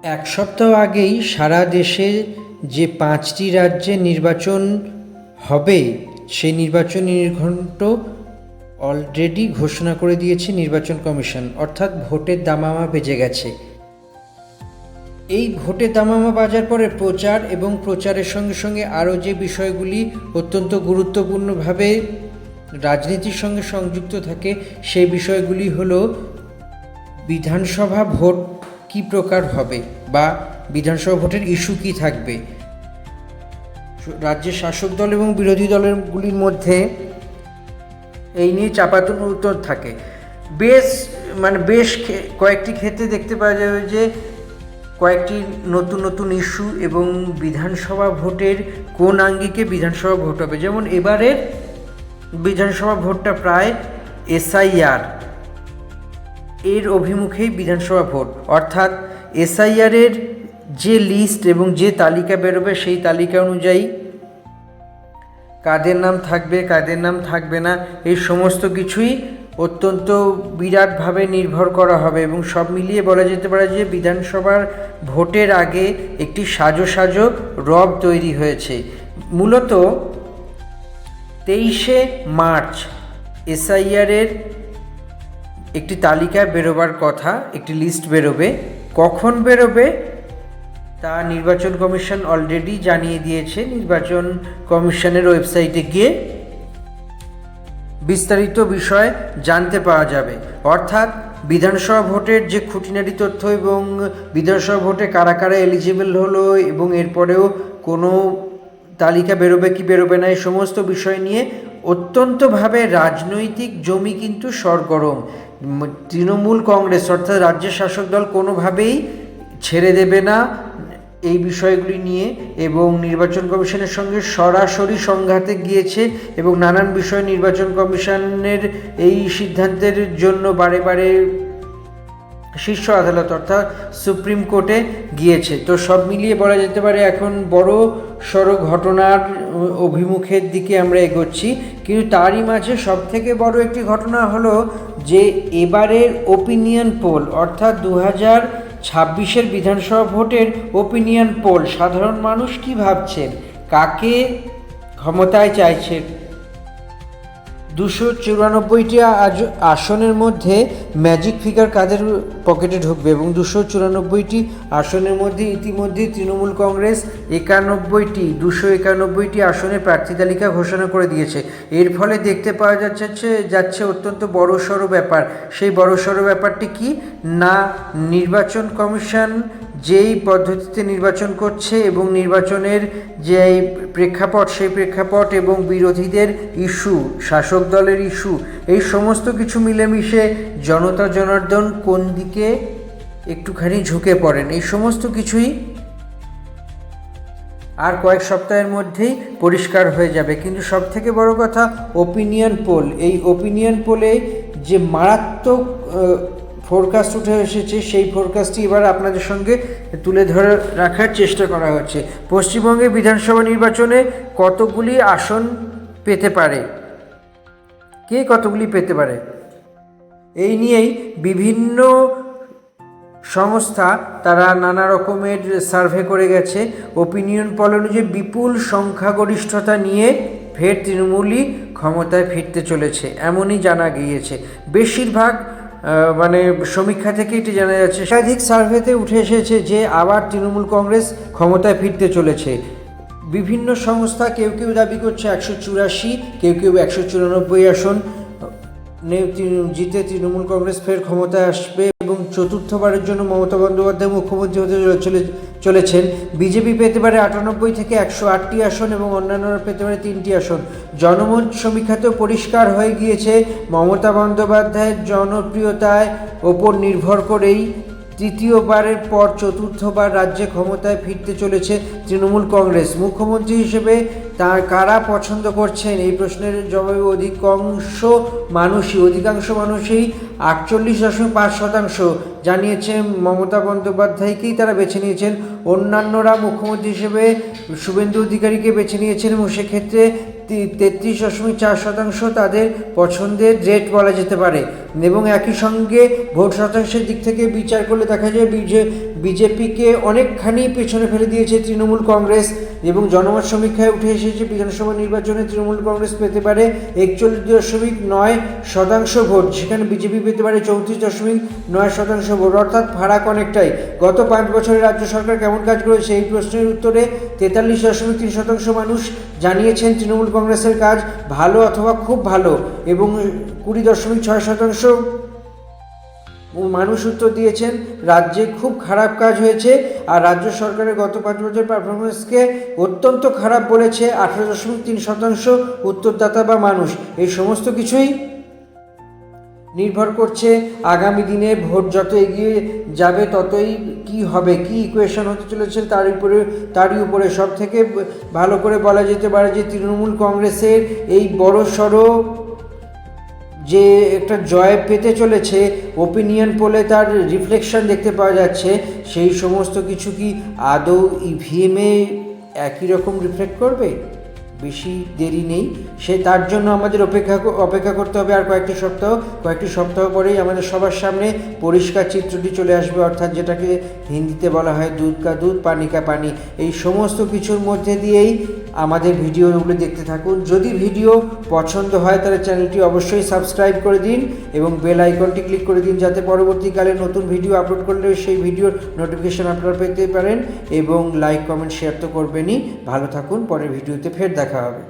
এক সপ্তাহ আগেই সারা দেশে যে 5টি রাজ্যে নির্বাচন হবে সেই নির্বাচন নির্ঘণ্ট অলরেডি ঘোষণা করে দিয়েছে নির্বাচন কমিশন, অর্থাৎ ভোটের দামামা বেজে গেছে। এই ভোটের দামামা বাজার পরে প্রচার এবং প্রচারের সঙ্গে সঙ্গে আরও যে বিষয়গুলি অত্যন্ত গুরুত্বপূর্ণভাবে রাজনীতির সঙ্গে সংযুক্ত থাকে সেই বিষয়গুলি হলো বিধানসভা ভোট কী প্রকার হবে বা বিধানসভা ভোটের ইস্যু কী থাকবে। রাজ্যের শাসক দল এবং বিরোধী দলগুলির মধ্যে এই নিয়ে চাপাতুর থাকে। বেশ কয়েকটি ক্ষেত্রে দেখতে পাওয়া যাবে যে কয়েকটি নতুন নতুন ইস্যু এবং বিধানসভা ভোটের কোন আঙ্গিকে বিধানসভা ভোট হবে। যেমন এবারের বিধানসভা ভোটটা প্রায় এসআইআর এর অভিমুখেই বিধানসভা ভোট, অর্থাৎ এসআইআরের যে লিস্ট এবং যে তালিকা বেরোবে সেই তালিকা অনুযায়ী কাদের নাম থাকবে কাদের নাম থাকবে না এই সমস্ত কিছুই অত্যন্ত বিরাটভাবে নির্ভর করা হবে। এবং সব মিলিয়ে বলা যেতে পারে যে বিধানসভার ভোটের আগে একটি সাজো সাজো রব তৈরি হয়েছে। মূলত 23শে মার্চ এসআইআরের একটি তালিকা বেরোবার কথা, একটি লিস্ট বেরোবে। কখন বেরোবে তা নির্বাচন কমিশন অলরেডি জানিয়ে দিয়েছে। নির্বাচন কমিশনের ওয়েবসাইটে গিয়ে বিস্তারিত বিষয় জানতে পাওয়া যাবে। অর্থাৎ বিধানসভা ভোটের যে খুঁটিনাটি তথ্য এবং বিধানসভা ভোটে কারা কারা এলিজিবল হলো এবং এরপরেও কোনো তালিকা বেরোবে কি বেরোবে না এই সমস্ত বিষয় নিয়ে অত্যন্তভাবে রাজনৈতিক জমি কিন্তু সরগরম। তৃণমূল কংগ্রেস অর্থাৎ রাজ্যের শাসক দল কোনোভাবেই ছেড়ে দেবে না এই বিষয়গুলি নিয়ে এবং নির্বাচন কমিশনের সঙ্গে সরাসরি সংঘাতে গিয়েছে এবং নানান বিষয় নির্বাচন কমিশনের এই সিদ্ধান্তের জন্য বারে বারে শীর্ষ আদালত অর্থাৎ সুপ্রিম কোর্টে গিয়েছে। তো সব মিলিয়ে বলা যেতে পারে এখন বড় সড়ো ঘটনার অভিমুখের দিকে আমরা এগোচ্ছি। কিন্তু তারই মাঝে সবথেকে বড় একটি ঘটনা হলো যে এবারের ওপিনিয়ন পোল অর্থাৎ 2026-এর বিধানসভা ভোটের ওপিনিয়ন পোল, সাধারণ মানুষ কি ভাবছেন, কাকে ক্ষমতায় চাইছেন। 294টি আসনের মধ্যে ম্যাজিক ফিগার কাদের পকেটে ঢুকবে এবং 294টি আসনের মধ্যে ইতিমধ্যে তৃণমূল কংগ্রেস 291টি আসনের প্রার্থী তালিকা ঘোষণা করে দিয়েছে। এর ফলে দেখতে পাওয়া যাচ্ছে অত্যন্ত বড়সড় ব্যাপার। সেই বড়সড় ব্যাপারটি কি না, নির্বাচন কমিশন যেই পদ্ধতিতে নির্বাচন করছে এবং নির্বাচনের যে প্রেক্ষাপট সেই প্রেক্ষাপট এবং বিরোধীদের ইস্যু, শাসক দলের ইস্যু, এই সমস্ত কিছু মিলেমিশে জনতা জনার্দন কোন দিকে একটুখানি ঝুঁকে পড়েন এই সমস্ত কিছুই আর কয়েক সপ্তাহের মধ্যেই পরিষ্কার হয়ে যাবে। কিন্তু সবথেকে বড় কথা ওপিনিয়ন পোল, এই ওপিনিয়ন পোলে যে মারাত্মক ফোরকাস্ট উঠে এসেছে সেই ফোরকাস্টটি এবার আপনাদের সঙ্গে তুলে ধরে রাখার চেষ্টা করা হচ্ছে। পশ্চিমবঙ্গে বিধানসভা নির্বাচনে কতগুলি আসন পেতে পারে, কে কতগুলি পেতে পারে, এই নিয়েই বিভিন্ন সংস্থা তারা নানা রকমের সার্ভে করে গেছে। ওপিনিয়ন পোল অনুযায়ী বিপুল সংখ্যাগরিষ্ঠতা নিয়ে ফের তৃণমূলই ক্ষমতায় ফিরতে চলেছে এমনই জানা গিয়েছে। বেশিরভাগ সমীক্ষা থেকে এটি জানা যাচ্ছে। একাধিক সার্ভেতে উঠে এসেছে যে আবার তৃণমূল কংগ্রেস ক্ষমতায় ফিরতে চলেছে। বিভিন্ন সংস্থা কেউ কেউ দাবি করছে 184, কেউ 194 আসন জিতে তৃণমূল কংগ্রেস ফের ক্ষমতায় আসবে এবং চতুর্থবারের জন্য মমতা বন্দ্যোপাধ্যায় মুখ্যমন্ত্রী হতে চলেছেন। বিজেপি পেতে পারে 98 থেকে 108টি আসন এবং অন্যান্যরা পেতে পারে 3টি আসন। জনমত সমীক্ষাতেও পরিষ্কার হয়ে গিয়েছে মমতা বন্দ্যোপাধ্যায়ের জনপ্রিয়তার ওপর নির্ভর করেই তৃতীয়বারের পর চতুর্থবার রাজ্যে ক্ষমতায় ফিরতে চলেছে তৃণমূল কংগ্রেস। মুখ্যমন্ত্রী হিসেবে তার কারা পছন্দ করছেন এই প্রশ্নের জবাবে অধিকাংশ মানুষই 48.5% জানিয়েছে মমতা বন্দ্যোপাধ্যায়কেই তারা বেছে নিয়েছেন। অন্যান্যরা মুখ্যমন্ত্রী হিসেবে শুভেন্দু অধিকারীকে বেছে নিয়েছেন এবং সেক্ষেত্রে 33.4% তাদের পছন্দের রেট বলা যেতে পারে। এবং একই সঙ্গে ভোট শতাংশের দিক থেকে বিচার করলে দেখা যায় বিজেপিকে অনেকখানি পেছনে ফেলে দিয়েছে তৃণমূল কংগ্রেস, এবং জনমত সমীক্ষায় উঠে এসেছে বিধানসভা নির্বাচনে তৃণমূল কংগ্রেস পেতে পারে 41.9% ভোট, সেখানে বিজেপি পেতে পারে 34.9% ভোট, অর্থাৎ ফারাক অনেকটাই। গত 5 বছরে রাজ্য সরকার কেমন কাজ করেছে এই প্রশ্নের উত্তরে 43.3% মানুষ জানিয়েছেন তৃণমূল কংগ্রেসের কাজ ভালো অথবা খুব ভালো, এবং 20.6% মানুষ উত্তর দিয়েছেন রাজ্যে খুব খারাপ কাজ হয়েছে। আর রাজ্য সরকারের গত 5 বছর পারফরমেন্সকে অত্যন্ত খারাপ বলেছে 18.3% উত্তরদাতা বা মানুষ। এই সমস্ত কিছুই নির্ভর করছে আগামী দিনে ভোট যত এগিয়ে যাবে ততই কি হবে, কি ইকুয়েশন হতে চলেছে তারই উপরে সব থেকে ভালো করে বলা যেতে পারে যে তৃণমূল কংগ্রেসের এই বড়সড় যে একটা জয় পেতে চলেছে, ওপিনিয়ন পোলে তার রিফ্লেকশন দেখতে পাওয়া যাচ্ছে, সেই সমস্ত কিছু কি আদৌ ইভিএমে একই রকম রিফ্লেক্ট করবে? বেশি দেরি নেই, তার জন্য আমাদের অপেক্ষা করতে হবে আর কয়েকটি সপ্তাহ পরেই আমাদের সবার সামনে পরিষ্কার চিত্রটি চলে আসবে, অর্থাৎ যেটাকে হিন্দিতে বলা হয় দুধ কা দুধ পানি কা পানি। এই সমস্ত কিছুর মধ্যে দিয়েই আমাদের ভিডিওগুলো দেখতে থাকুন। যদি ভিডিও পছন্দ হয় তাহলে চ্যানেলটি অবশ্যই সাবস্ক্রাইব করে দিন এবং বেল আইকনটি ক্লিক করে দিন, যাতে পরবর্তীকালে নতুন ভিডিও আপলোড করলে সেই ভিডিওর নোটিফিকেশন আপনারা পেতে পারেন, এবং লাইক কমেন্ট শেয়ার তো করবেনই। ভালো থাকুন, পরের ভিডিওতে ফের দেখা হবে।